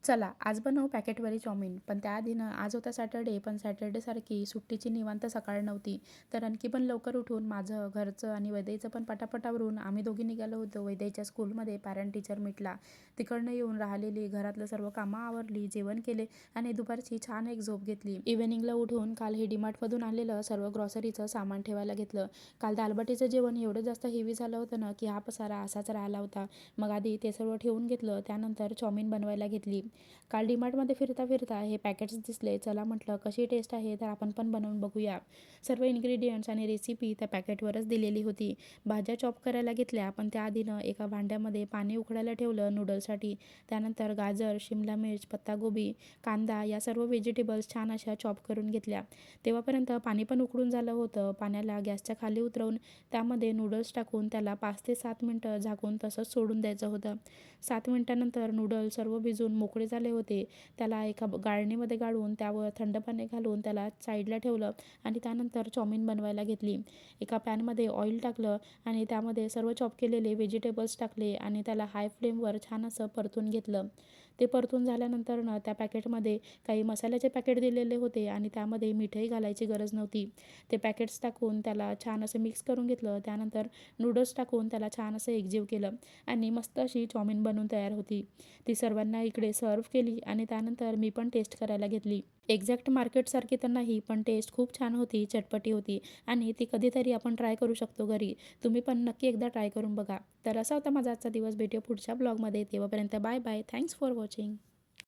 चला आज बनवू पॅकेटवाली चाऊमिन. पण त्याआधी ना आज होता सॅटर्डे, पण सॅटर्डेसारखी सुट्टीची निवांत सकाळ नव्हती. तर आणखी पण लवकर उठून माझं, घरचं आणि वैद्यचं पण पटापटावरून आम्ही दोघी निघालो होतो वैद्यच्या स्कूलमध्ये पॅरेंट टीचर मीटला. तिकडनं येऊन राहिलेली घरातलं सर्व कामं आवरली, जेवण केले आणि दुपारची छान एक झोप घेतली. इव्हिनिंगला उठून काल हे डीमार्टमधून आणलेलं सर्व ग्रॉसरीचं सामान ठेवायला घेतलं. काल दालबाटीचं जेवण एवढं जास्त हेवी झालं होतं ना की हा पसारा असाच राहिला होता. मग आधी ते सर्व ठेवून घेतलं, त्यानंतर चाऊमिन बनवायला घेतली. काल डीमार्टमध्ये फिरता फिरता हे पॅकेट्स दिसले. चला म्हटलं कशी टेस्ट आहे तर आपण पण बनवून बघूया. सर्व इन्ग्रेडियंट्स आणि रेसिपी त्या पॅकेटवरच दिलेली होती. भाज्या चॉप करायला घेतल्या, पण त्याआधीनं एका भांड्यामध्ये पाणी उकळायला ठेवलं नूडल्ससाठी. त्यानंतर गाजर, शिमला मिर्च, पत्तागोबी, कांदा या सर्व व्हेजिटेबल्स छान अशा चॉप करून घेतल्या. तेव्हापर्यंत पाणी पण उकळून झालं होतं. पाण्याला गॅसच्या खाली उतरवून त्यामध्ये नूडल्स टाकून त्याला 5 ते 7 मिनटं झाकून तसंच सोडून द्यायचं होतं. 7 मिनिटांनंतर नूडल्स सर्व भिजून मोकळे झाले होते. त्याला एका गाळणीमध्ये गाळून त्यावर थंड पाणी घालून त्याला साईडला ठेवलं आणि त्यानंतर चाऊमिन बनवायला घेतली. एका पॅनमध्ये ऑइल टाकलं आणि त्यामध्ये सर्व चॉप केलेले व्हेजिटेबल्स टाकले आणि त्याला हाय फ्लेमवर छान असं परतून घेतलं. ते परतून झाल्यानंतर ना त्या पॅकेटमध्ये काही मसाल्याचे पॅकेट दिलेले होते आणि त्यामध्ये मीठही घालायची गरज नव्हती. ते पॅकेट्स टाकून त्याला छान असं मिक्स करून घेतलं. त्यानंतर नूडल्स टाकून त्याला छान असं एकजीव केलं आणि मस्त अशी चाऊमिन बनवून तयार होती. ती सर्वांना इकडे सर्व्ह केली आणि त्यानंतर मी पण टेस्ट करायला घेतली. एक्झॅक्ट मार्केटसारखी तर नाही, पण टेस्ट खूप छान होती, चटपटी होती आणि ती कधीतरी आपण ट्राय करू शकतो घरी. तुम्ही पण नक्की एकदा ट्राय करून बघा. तर असा होता माझा आजचा दिवस. भेटूया पुढच्या ब्लॉगमध्ये. तेव्हापर्यंत bye bye. Thanks for watching.